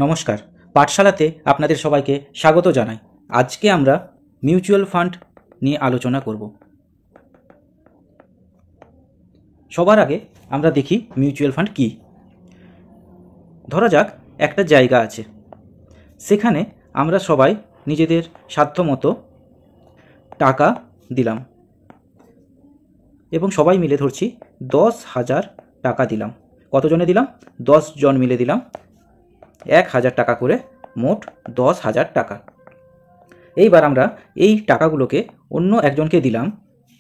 নমস্কার, পাঠশালাতে আপনাদের সবাইকে স্বাগত জানাই। আজকে আমরা মিউচুয়াল ফান্ড নিয়ে আলোচনা করব। সবার আগে আমরা দেখি মিউচুয়াল ফান্ড কী। ধরা যাক একটা জায়গা আছে, সেখানে আমরা সবাই নিজেদের সাধ্যমতো টাকা দিলাম এবং সবাই মিলে ধরছি 10,000 টাকা দিলাম। কতজনে দিলাম? 10 জন মিলে দিলাম 1,000 টাকা করে, মোট 10,000 টাকা। এইবার আমরা এই টাকাগুলোকে অন্য একজনকে দিলাম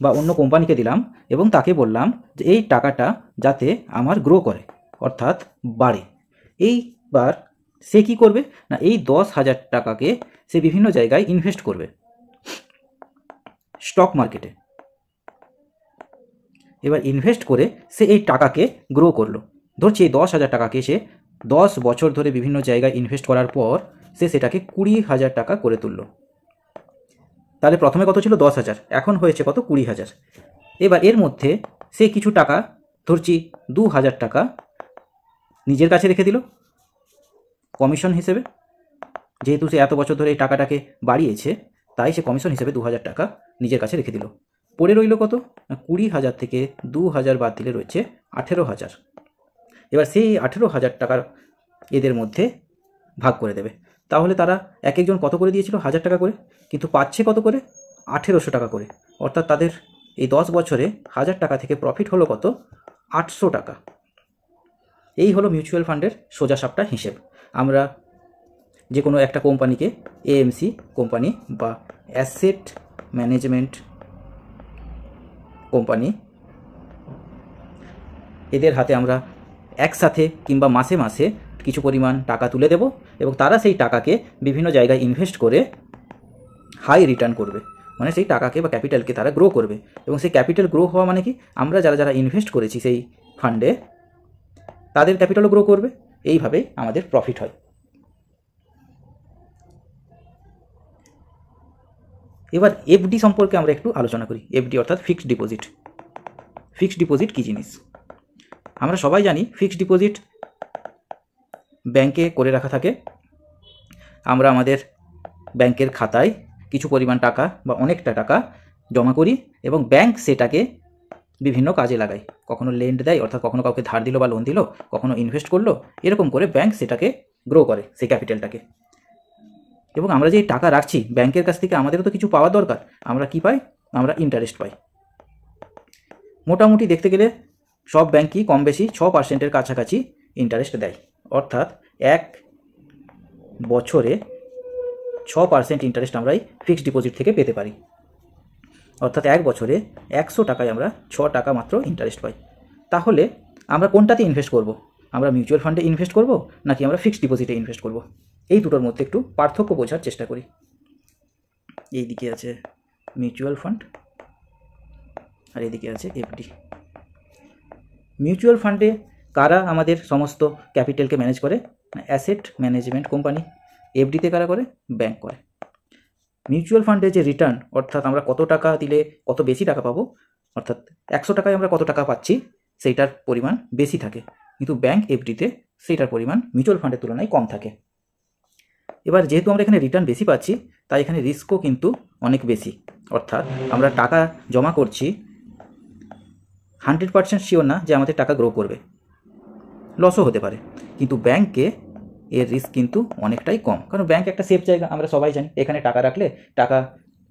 বা অন্য কোম্পানিকে দিলাম এবং তাকে বললাম যে এই টাকাটা যাতে আমার গ্রো করে, অর্থাৎ বাড়ে। এইবার সে কি করবে না, এই 10,000 টাকাকে সে বিভিন্ন জায়গায় ইনভেস্ট করবে, স্টক মার্কেটে। এবার ইনভেস্ট করে সে এই টাকাকে গ্রো করলো। ধরছি এই 10,000 টাকাকে সে 10 বছর ধরে বিভিন্ন জায়গায় ইনভেস্ট করার পর সে সেটাকে 20,000 টাকা করে তুললো। তাহলে প্রথমে কত ছিল? 10,000, এখন হয়েছে কত? 20,000। এবার এর মধ্যে সে কিছু টাকা, ধরছি 2,000 টাকা নিজের কাছে রেখে দিল কমিশন হিসেবে। যেহেতু সে এত বছর ধরে এই টাকাটাকে বাড়িয়েছে, তাই সে কমিশন হিসেবে 2,000 টাকা নিজের কাছে রেখে দিল। পড়ে রইল কত? 20,000 থেকে 2,000 বাদ দিলে রয়েছে 18,000। এবার সেই 18,000 টাকা এদের মধ্যে ভাগ করে দেবে। তাহলে তারা এক একজন কত করে দিয়েছিল? 1,000 টাকা করে, কিন্তু পাচ্ছে কত করে? 1,800 টাকা করে। অর্থাৎ তাদের এই 10 বছরে 1,000 টাকা থেকে প্রফিট হলো কত? 800 টাকা। এই হলো মিউচুয়াল ফান্ডের সোজাসাপটা হিসেব। আমরা যে কোনো একটা কোম্পানিকে, এএমসি কোম্পানি বা অ্যাসেট ম্যানেজমেন্ট কোম্পানি, এদের হাতে আমরা একসাথে কিংবা মাসে মাসে কিছু পরিমাণ টাকা তুলে দেব এবং তারা সেই টাকাকে বিভিন্ন জায়গায় ইনভেস্ট করে হাই রিটার্ন করবে। মানে সেই টাকাকে বা ক্যাপিটালকে তারা গ্রো করবে। এবং সেই ক্যাপিটাল গ্রো হওয়া মানে কি? আমরা যারা যারা ইনভেস্ট করেছি সেই ফান্ডে, তাদের ক্যাপিটালও গ্রো করবে। এইভাবেই আমাদের প্রফিট হয়। এবার এফডি সম্পর্কে আমরা একটু আলোচনা করি। এফডি অর্থাৎ ফিক্সড ডিপোজিট। ফিক্সড ডিপোজিট কী জিনিস? আমরা সবাই জানি ফিক্সড ডিপোজিট ব্যাংকে করে রাখা থাকে। আমরা আমাদের ব্যাংকের খাতায় কিছু পরিমাণ টাকা বা অনেকটা টাকা জমা করি এবং ব্যাংক সেটাকে বিভিন্ন কাজে লাগায়। কখনো লেন্ড দেয়, অর্থাৎ কখনো কাউকে ধার দিল বা লোন দিল, কখনো ইনভেস্ট করলো। এরকম করে ব্যাংক সেটাকে গ্রো করে, সেই ক্যাপিটালটাকে। এবং আমরা যে টাকা রাখছি ব্যাংকের কাছ থেকে, আমাদেরও তো কিছু পাওয়ার দরকার। আমরা কি পাই? আমরা ইন্টারেস্ট পাই। মোটামুটি দেখতে গেলে সব ব্যাংকই কম বেশি 6%-এর কাছাকাছি ইন্টারেস্ট দেয়। অর্থাৎ এক বছরে 6% ইন্টারেস্ট আমরা এই ফিক্সড ডিপোজিট থেকে পেতে পারি। অর্থাৎ এক বছরে 100 টাকায় আমরা 6 টাকা মাত্র ইন্টারেস্ট পাই। তাহলে আমরা কোনটাতে ইনভেস্ট করব? আমরা মিউচুয়াল ফান্ডে ইনভেস্ট করব নাকি আমরা ফিক্সড ডিপোজিটে ইনভেস্ট করব? এই দুটোর মধ্যে একটু পার্থক্য বোঝার চেষ্টা করি। এই দিকে আছে মিউচুয়াল ফান্ড আর এদিকে আছে এফডি। মিউচুয়াল ফান্ডে কারা আমাদের সমস্ত ক্যাপিটালকে ম্যানেজ করে? Asset management company. এফডিতে কারা করে? ব্যাংক করে। মিউচুয়াল ফান্ডে যে রিটার্ন, অর্থাৎ আমরা কত টাকা দিলে কত বেশি টাকা পাবো, অর্থাৎ 100 টাকায় আমরা কত টাকা পাচ্ছি সেইটার পরিমাণ বেশি থাকে। কিন্তু ব্যাংক এফডিতে সেইটার পরিমাণ মিউচুয়াল ফান্ডের তুলনায় কম থাকে। এবার যেহেতু আমরা এখানে রিটার্ন বেশি পাচ্ছি, তাই এখানে রিস্কও কিন্তু অনেক বেশি। অর্থাৎ আমরা টাকা জমা করছি, 100% শিওর না যে আমাদের টাকা গ্রো করবে, লসও হতে পারে। কিন্তু ব্যাংকে এর রিস্ক কিন্তু অনেকটাই কম, কারণ ব্যাংক একটা সেফ জায়গা। আমরা সবাই জানি এখানে টাকা রাখলে টাকা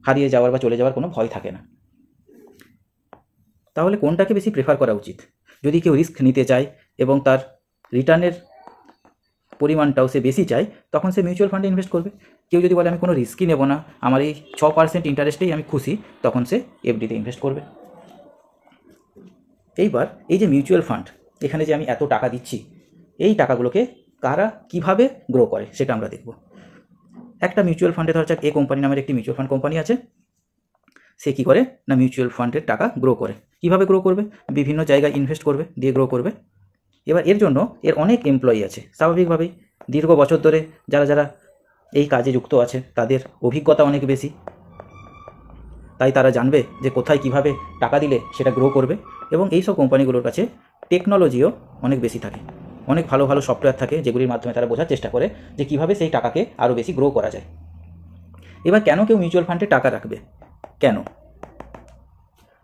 হারিয়ে যাওয়ার বা চলে যাওয়ার কোনো ভয় থাকে না। তাহলে কোনটাকে বেশি প্রেফার করা উচিত? যদি কেউ রিস্ক নিতে চায় এবং তার রিটার্নের পরিমাণটাও সে বেশি চায়, তখন সে মিউচুয়াল ফান্ডে ইনভেস্ট করবে। কেউ যদি বলে আমি কোনো রিস্কই নেব না, আমার এই 6% ইন্টারেস্টেই আমি খুশি, তখন সে এফডিতে ইনভেস্ট করবে। এইবার এই যে মিউচুয়াল ফান্ড, এখানে যে আমি এত টাকা দিচ্ছি, এই টাকাগুলোকে কারা কিভাবে গ্রো করে সেটা আমরা দেখব। একটা মিউচুয়াল ফান্ডে ধরা যাক এ কোম্পানি নামের একটি মিউচুয়াল ফান্ড কোম্পানি আছে। সে কী করে না, মিউচুয়াল ফান্ডের টাকা গ্রো করে। কিভাবে গ্রো করবে? বিভিন্ন জায়গায় ইনভেস্ট করবে, দিয়ে গ্রো করবে। এবার এর জন্য এর অনেক এমপ্লয়ি আছে। স্বাভাবিকভাবেই দীর্ঘ বছর ধরে যারা যারা এই কাজে যুক্ত আছে তাদের অভিজ্ঞতা অনেক বেশি, তাই তারা জানবে যে কোথায় কিভাবে টাকা দিলে সেটা গ্রো করবে। এবং এই সব কোম্পানিগুলোর কাছে টেকনোলজিও অনেক বেশি থাকে। অনেক ভালো ভালো সফটওয়্যার থাকে যেগুলির মাধ্যমে তারা বোঝার চেষ্টা করে যে কীভাবে সেই টাকাকে আরও বেশি গ্রো করা যায়। এবার কেন কেউ মিউচুয়াল ফান্ডে টাকা রাখবে? কেন?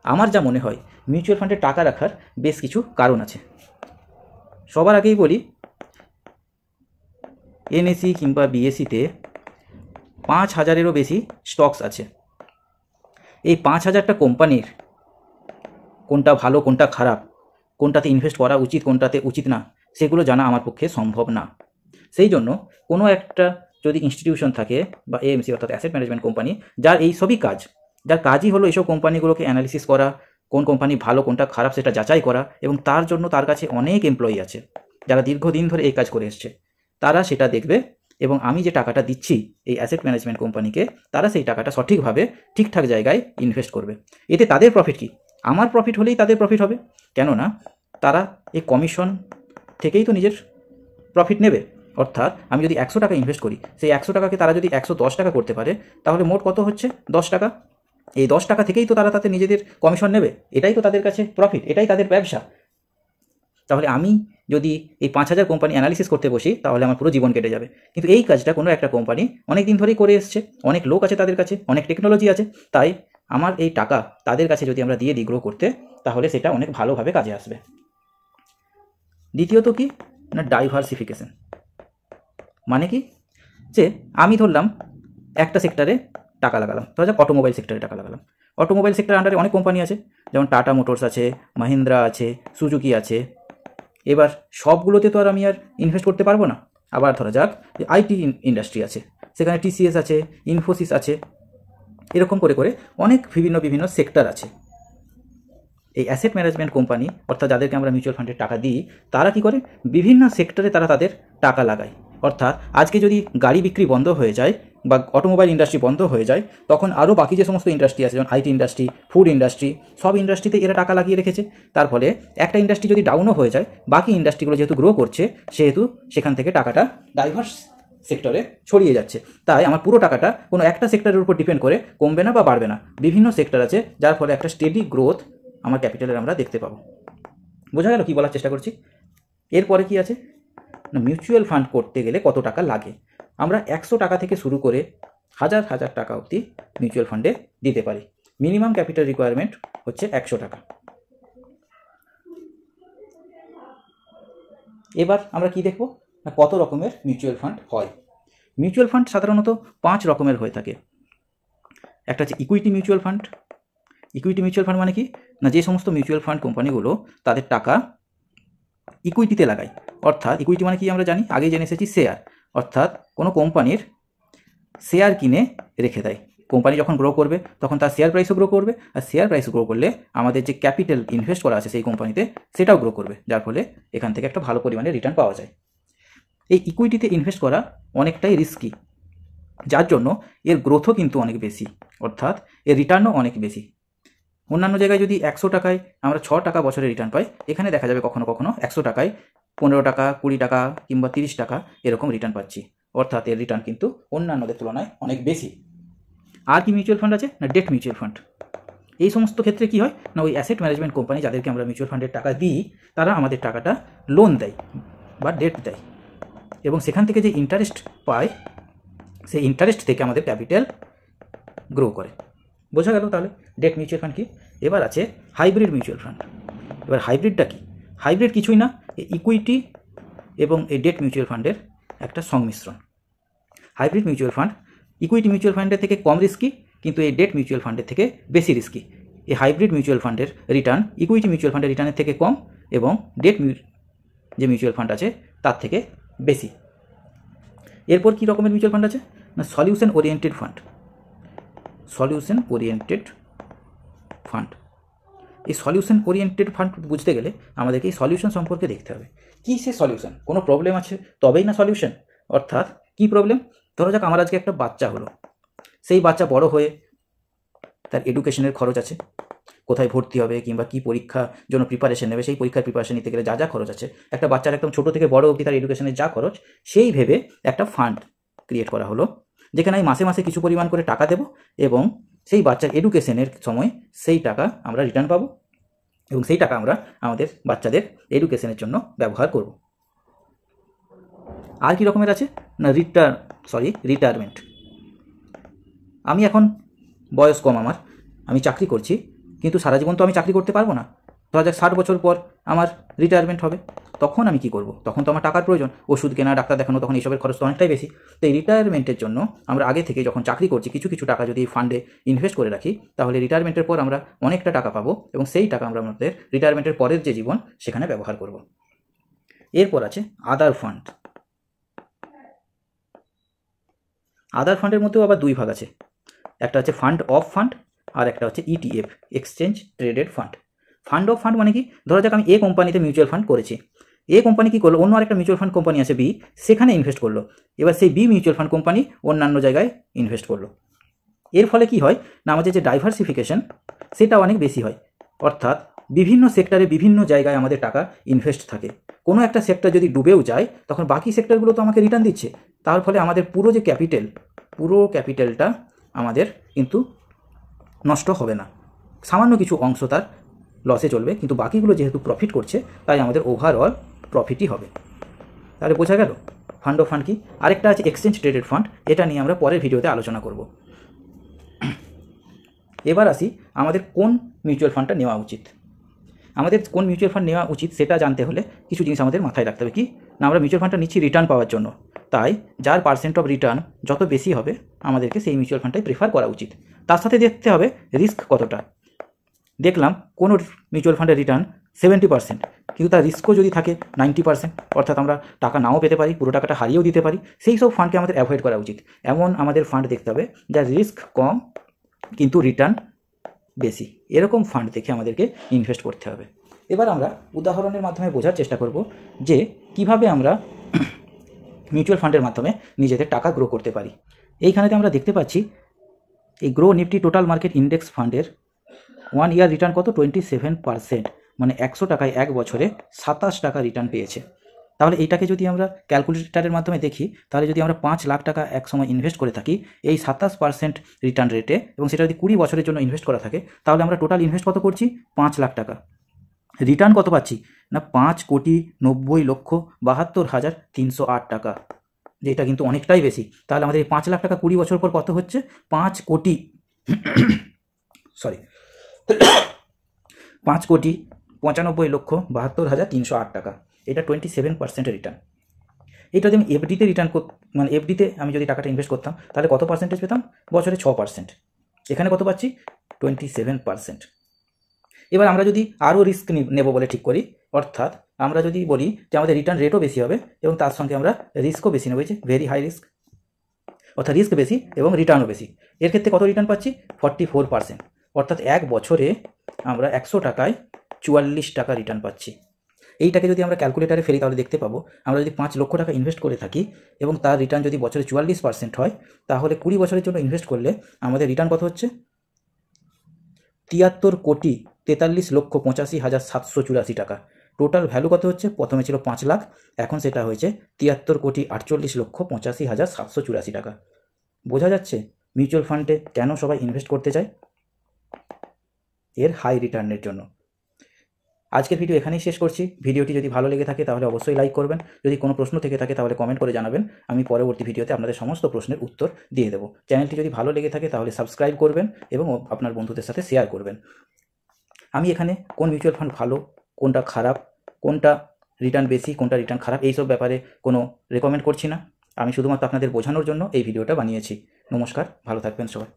আমার যা মনে হয় মিউচুয়াল ফান্ডে টাকা রাখার বেশ কিছু কারণ আছে। সবার আগেই বলি, এনএসি কিংবা বিএসসিতে 5,000-এরও বেশি স্টকস আছে। এই 5,000টা কোম্পানির কোনটা ভালো কোনটা খারাপ, কোনটাতে ইনভেস্ট করা উচিত কোনটাতে উচিত না, সেগুলো জানা আমার পক্ষে সম্ভব না। সেই জন্য কোনো একটা যদি ইনস্টিটিউশন থাকে বা এএমসি অর্থাৎ অ্যাসেট ম্যানেজমেন্ট কোম্পানি, যার এই সবই কাজ, যার কাজই হলো এইসব কোম্পানিগুলোকে অ্যানালিসিস করা, কোন কোম্পানি ভালো কোনটা খারাপ সেটা যাচাই করা, এবং তার জন্য তার কাছে অনেক এমপ্লয়ি আছে যারা দীর্ঘদিন ধরে এই কাজ করে এসছে, তারা সেটা দেখবে এবং আমি যে টাকাটা দিচ্ছি এই অ্যাসেট ম্যানেজমেন্ট কোম্পানিকে, তারা সেই টাকাটা সঠিকভাবে ঠিকঠাক জায়গায় ইনভেস্ট করবে। এতে তাদের প্রফিট কি? আমার প্রফিট হলেই তাদের প্রফিট হবে, কেননা তারা এই কমিশন থেকেই তো নিজের প্রফিট নেবে। অর্থাৎ আমি যদি 100 টাকা ইনভেস্ট করি, সেই 100 টাকাকে তারা যদি 110 টাকা করতে পারে, তাহলে মোট কত হচ্ছে? 10 টাকা। এই 10 টাকা থেকেই তো তারা তাতে নিজেদের কমিশন নেবে, এটাই তো তাদের কাছে প্রফিট, এটাই তাদের ব্যবসা। তাহলে আমি যদি এই 5,000 কোম্পানি অ্যানালিসিস করতে বসি, তাহলে আমার পুরো জীবন কেটে যাবে। কিন্তু এই কাজটা কোনো একটা কোম্পানি অনেক দিন ধরেই করে এসছে, অনেক লোক আছে তাদের কাছে, অনেক টেকনোলজি আছে, তাই আমার এই টাকা তাদের কাছে যদি আমরা দিয়ে দিই গ্রো করতে, তাহলে সেটা অনেক ভালোভাবে কাজে আসবে। দ্বিতীয়ত কি না, ডাইভার্সিফিকেশন। মানে কি, যে আমি ধরলাম একটা সেক্টরে টাকা লাগালাম, ধরা যাক অটোমোবাইল সেক্টরে টাকা লাগালাম। অটোমোবাইল সেক্টরের আন্ডারে অনেক কোম্পানি আছে, যেমন টাটা মোটরস আছে, মাহিন্দ্রা আছে, সুজুকি আছে। এবার সবগুলোতে তো আর আমি আর ইনভেস্ট করতে পারবো না। আবার ধরা যাক যে আইটি ইন্ডাস্ট্রি আছে, সেখানে টিসিএস আছে, ইনফোসিস আছে, এরকম করে করে অনেক বিভিন্ন সেক্টর আছে। এই অ্যাসেট ম্যানেজমেন্ট কোম্পানি অর্থাৎ যাদেরকে আমরা মিউচুয়াল ফান্ডের টাকা দিই, তারা কি করে, বিভিন্ন সেক্টরে তারা তাদের টাকা লাগায়। অর্থাৎ আজকে যদি গাড়ি বিক্রি বন্ধ হয়ে যায় বা অটোমোবাইল ইন্ডাস্ট্রি বন্ধ হয়ে যায়, তখন আরও বাকি যে সমস্ত ইন্ডাস্ট্রি আছে, যেমন আইটি ইন্ডাস্ট্রি, ফুড ইন্ডাস্ট্রি, সব ইন্ডাস্ট্রিতে এরা টাকা লাগিয়ে রেখেছে। তার ফলে একটা ইন্ডাস্ট্রি যদি ডাউনও হয়ে যায়, বাকি ইন্ডাস্ট্রিগুলো যেহেতু গ্রো করছে, সেহেতু সেখান থেকে টাকাটা ডাইভার্স সেক্টরে ছড়িয়ে যাচ্ছে। তাই আমার পুরো টাকাটা কোনো একটা সেক্টরের উপর ডিপেন্ড করে কমবে না বা বাড়বে না। বিভিন্ন সেক্টর আছে, যার ফলে একটা স্টেডি গ্রোথ আমার ক্যাপিটালের আমরা দেখতে পাবো। বোঝা গেল কি বলার চেষ্টা করছি? এরপরে কি আছে না, মিউচুয়াল ফান্ড করতে গেলে কত টাকা লাগে। আমরা 100 টাকা থেকে শুরু করে হাজার হাজার টাকা অবধি মিউচুয়াল ফান্ডে দিতে পারি। মিনিমাম ক্যাপিটাল রিকোয়ারমেন্ট হচ্ছে 100 টাকা। এবার আমরা কি দেখব না, কত রকমের মিউচুয়াল ফান্ড হয়। মিউচুয়াল ফান্ড সাধারণত 5 রকমের হয়ে থাকে। একটা হচ্ছে equity mutual fund. Equity mutual fund মানে কি না, যে সমস্ত মিউচুয়াল ফান্ড কোম্পানিগুলো তাদের টাকা ইকুইটিতে লাগায়। অর্থাৎ ইকুইটি মানে কি আমরা জানি, আগেই জেনে এসেছি, শেয়ার। অর্থাৎ কোনো কোম্পানির শেয়ার কিনে রেখে দেয়। কোম্পানি যখন গ্রো করবে তখন তার শেয়ার প্রাইসও গ্রো করবে, আর শেয়ার প্রাইস গ্রো করলে আমাদের যে ক্যাপিটাল ইনভেস্ট করা আছে সেই কোম্পানিতে, সেটাও গ্রো করবে, যার ফলে এখান থেকে একটা ভালো পরিমাণে রিটার্ন পাওয়া যায়। এই ইকুইটিতে ইনভেস্ট করা অনেকটাই রিস্কি, যার জন্য এর গ্রোথও কিন্তু অনেক বেশি, অর্থাৎ এর রিটার্নও অনেক বেশি। অন্যান্য জায়গায় যদি 100 টাকায় আমরা 6 টাকা বছরে রিটার্ন পাই, এখানে দেখা যাবে কখনো কখনো 100 টাকায় 15 টাকা, 20 টাকা কিংবা 30 টাকা এরকম রিটার্ন পাচ্ছি। অর্থাৎ এর রিটার্ন কিন্তু অন্যান্যদের তুলনায় অনেক বেশি। আর কি মিউচুয়াল ফান্ড আছে না, ডেট মিউচুয়াল ফান্ড। এই সমস্ত ক্ষেত্রে কি হয় না, ওই অ্যাসেট ম্যানেজমেন্ট কোম্পানি যাদেরকে আমরা মিউচুয়াল ফান্ডের টাকা দিই, তারা আমাদের টাকাটা লোন দেয় বা ডেট দেয়, এবং সেখান থেকে যে ইন্টারেস্ট পায়, সেই ইন্টারেস্ট থেকে আমাদের ক্যাপিটাল গ্রো করে। বোঝা গেল তাহলে ডেট মিউচুয়াল ফান্ড কি। এবার আছে হাইব্রিড মিউচুয়াল ফান্ড। এবার হাইব্রিডটা কি? হাইব্রিড কিছুই না, ইকুইটি এবং এই ডেট মিউচুয়াল ফান্ডের একটা সংমিশ্রণ। Hybrid mutual fund equity mutual ফান্ডের থেকে কম রিস্কি, কিন্তু এই ডেট মিউচুয়াল ফান্ডের থেকে বেশি রিস্কি। এই হাইব্রিড মিউচুয়াল ফান্ডের রিটার্ন ইকুইটি মিউচুয়াল ফান্ডের রিটার্নের থেকে কম, এবং ডেট যে মিউচুয়াল ফান্ড আছে তার থেকে বেশি। এরপর কী রকমের মিউচুয়াল ফান্ড আছে না, solution oriented fund. Solution oriented fund, এই সলিউশন ওরিয়েন্টেড ফান্ড বুঝতে গেলে আমাদেরকে এই সলিউশন সম্পর্কে দেখতে হবে। কী সে সলিউশন? কোনো প্রবলেম আছে তবেই না সলিউশন। অর্থাৎ কী প্রবলেম? ধরো যাক আমার আজকে একটা বাচ্চা হলো, সেই বাচ্চা বড় হয়ে তার এডুকেশনের খরচ আছে, কোথায় ভর্তি হবে কিংবা কী পরীক্ষার জন্য প্রিপারেশন নেবে, সেই পরীক্ষার প্রিপারেশন নিতে গেলে যা যা খরচ আছে, একটা বাচ্চার একদম ছোটো থেকে বড় অবধি তার এডুকেশনের যা খরচ, সেই ভেবে একটা ফান্ড ক্রিয়েট করা হলো, যেখানে আমি মাসে মাসে কিছু পরিমাণ করে টাকা দেবো, এবং সেই বাচ্চার এডুকেশনের সময় সেই টাকা আমরা রিটার্ন পাবো, এবং সেই টাকা আমরা আমাদের বাচ্চাদের এডুকেশনের জন্য ব্যবহার করব। আর কি রকমের আছে না রিটায়ারমেন্ট। আমি এখন বয়স কম আমার, আমি চাকরি করছি, কিন্তু সারা জীবন তো আমি চাকরি করতে পারবো না। 60 বছর পর আমার রিটায়ারমেন্ট হবে, তখন আমি কি করব? তখন তো আমার টাকার প্রয়োজন, ওষুধ কেনা, ডাক্তার দেখানো, তখন এইসবের খরচ তো অনেকটাই বেশি। তো এই রিটায়ারমেন্টের জন্য আমরা আগে থেকে যখন চাকরি করছি কিছু কিছু টাকা যদি এই ফান্ডে ইনভেস্ট করে রাখি, তাহলে রিটায়ারমেন্টের পর আমরা অনেকটা টাকা পাবো এবং সেই টাকা আমরা আমাদের রিটায়ারমেন্টের পরের যে জীবন সেখানে ব্যবহার করব। এরপর আছে আদার ফান্ড। আদার ফান্ডের মধ্যেও আবার দুই ভাগ আছে, একটা হচ্ছে ফান্ড অফ ফান্ড আর একটা হচ্ছে ETF, exchange traded fund. Fund of fund মানে কি, ধরা যাক আমি এ কোম্পানিতে মিউচুয়াল ফান্ড করেছি, এ কোম্পানি কী করলো, অন্য আরেকটা মিউচুয়াল ফান্ড কোম্পানি আছে বি, সেখানে ইনভেস্ট করলো। এবার সেই বি মিউচুয়াল ফান্ড কোম্পানি অন্যান্য জায়গায় ইনভেস্ট করলো। এর ফলে কি হয় না, আমাদের যে ডাইভার্সিফিকেশন সেটা অনেক বেশি হয়। অর্থাৎ বিভিন্ন সেক্টরে বিভিন্ন জায়গায় আমাদের টাকা ইনভেস্ট থাকে। কোনো একটা সেক্টর যদি ডুবেও যায় তখন বাকি সেক্টরগুলো তো আমাকে রিটার্ন দিচ্ছে, তার ফলে আমাদের পুরো যে পুরো ক্যাপিটালটা আমাদের কিন্তু নষ্ট হবে না। সামান্য কিছু অংশ তার লসে চলবে, কিন্তু বাকিগুলো যেহেতু প্রফিট করছে তাই আমাদের ওভারঅল প্রফিটই হবে। তাহলে বোঝা গেল ফান্ড অফ ফান্ড কি। আরেকটা আছে এক্সচেঞ্জ ট্রেডেড ফান্ড, এটা নিয়ে আমরা পরের ভিডিওতে আলোচনা করব। এবার আসি আমাদের কোন মিউচুয়াল ফান্ডটা নেওয়া উচিত। আমাদের কোন মিউচুয়াল ফান্ড নেওয়া উচিত সেটা জানতে হলে কিছু জিনিস আমাদের মাথায় রাখতে হবে। কি না, আমরা মিউচুয়াল ফান্ডটা নিচ্ছি রিটার্ন পাওয়ার জন্য, তাই যার পার্সেন্ট অফ রিটার্ন যত বেশি হবে আমাদেরকে সেই মিউচুয়াল ফান্ডটাই প্রেফার করা উচিত। তার সাথে দেখতে হবে রিস্ক কতটা। দেখলাম কোনো মিউচুয়াল ফান্ডের রিটার্ন 70%, কিন্তু তার রিস্কও যদি থাকে 90%, অর্থাৎ আমরা টাকা নাও পেতে পারি, পুরো টাকাটা হারিয়েও দিতে পারি, সেই সব ফান্ডকে আমাদের অ্যাভয়েড করা উচিত। এমন আমাদের ফান্ড দেখতে হবে যার রিস্ক কম কিন্তু রিটার্ন বেশি, এরকম ফান্ড দেখে আমাদেরকে ইনভেস্ট করতে হবে। এবার আমরা উদাহরণের মাধ্যমে বোঝার চেষ্টা করব যে কিভাবে আমরা মিউচুয়াল ফান্ডের মাধ্যমে নিজেদের টাকা গ্রো করতে পারি। এইখানেতে আমরা দেখতে পাচ্ছি এই grow Nifty total market index ফান্ডের 1 ইয়ার রিটার্ন কত, 27%, মানে 100 টাকায় 1 বছরে 27 টাকা রিটার্ন পেয়েছে। তাহলে এইটাকে যদি আমরা ক্যালকুলেটারের মাধ্যমে দেখি, তাহলে যদি আমরা 5 লাখ টাকা এক সময় ইনভেস্ট করে থাকি এই 27% রিটার্ন রেটে, এবং সেটা যদি 20 বছরের জন্য ইনভেস্ট করা থাকে, তাহলে আমরা টোটাল ইনভেস্ট কত করছি, 5 লাখ টাকা। রিটার্ন কত পাচ্ছি না, 5,90,72,308 টাকা, যেটা কিন্তু অনেকটাই বেশি। তাহলে আমাদের এই 5 লাখ টাকা 20 বছর পর কত হচ্ছে, 5,95,72,308 টাকা। এটা 27% রিটার্ন। এটা যদি আমি এফডিতে রিটার্ন মানে এফডিতে আমি যদি টাকাটা ইনভেস্ট করতাম তাহলে কত পার্সেন্টেজ পেতাম, বছরে 6%। এখানে কত পাচ্ছি, 27%। এবার আমরা যদি আরও রিস্ক নেব বলে ঠিক করি, অর্থাৎ আমরা যদি বলি যে আমাদের রিটার্ন রেটও বেশি হবে এবং তার সঙ্গে আমরা রিস্কও বেশি নেব, যে ভেরি হাই রিস্ক, অর্থাৎ রিস্ক বেশি এবং রিটার্নও বেশি, এর ক্ষেত্রে কত রিটার্ন পাচ্ছি, 44%। অর্থাৎ 1 বছরে আমরা 100 টাকায় 44 টাকা রিটার্ন পাচ্ছি। এইটাকে যদি আমরা ক্যালকুলেটারে ফেলি তাহলে দেখতে পাবো আমরা যদি 5 লক্ষ টাকা ইনভেস্ট করে থাকি এবং তার রিটার্ন যদি বছরে 44% হয়, তাহলে 20 বছরের জন্য ইনভেস্ট করলে আমাদের রিটার্ন কত হচ্ছে, 73,43,85,784 টাকা। টোটাল ভ্যালু কত হচ্ছে, প্রথমে ছিল 5 লাখ, এখন সেটা হয়েছে 73,48,85,784 টাকা। বোঝা যাচ্ছে মিউচুয়াল ফান্ডে কেন সবাই ইনভেস্ট করতে চায়, এর হাই রিটার্নের জন্য। আজকের ভিডিও এখানেই শেষ করছি। ভিডিওটি যদি ভালো লেগে থাকে তাহলে অবশ্যই লাইক করবেন। যদি কোনো প্রশ্ন থেকে থাকে তাহলে কমেন্ট করে জানাবেন, আমি পরবর্তী ভিডিওতে আপনাদের সমস্ত প্রশ্নের উত্তর দিয়ে দেবো। চ্যানেলটি যদি ভালো লেগে থাকে তাহলে সাবস্ক্রাইব করবেন এবং আপনার বন্ধুদের সাথে শেয়ার করবেন। আমি এখানে কোন মিউচুয়াল ফান্ড ভালো, কোনটা খারাপ, কোনটা রিটার্ন বেশি, কোনটা রিটার্ন খারাপ, এইসব ব্যাপারে কোনো রেকমেন্ড করছি না। আমি শুধুমাত্র আপনাদের বোঝানোর জন্য এই ভিডিওটা বানিয়েছি। নমস্কার, ভালো থাকবেন সবাই।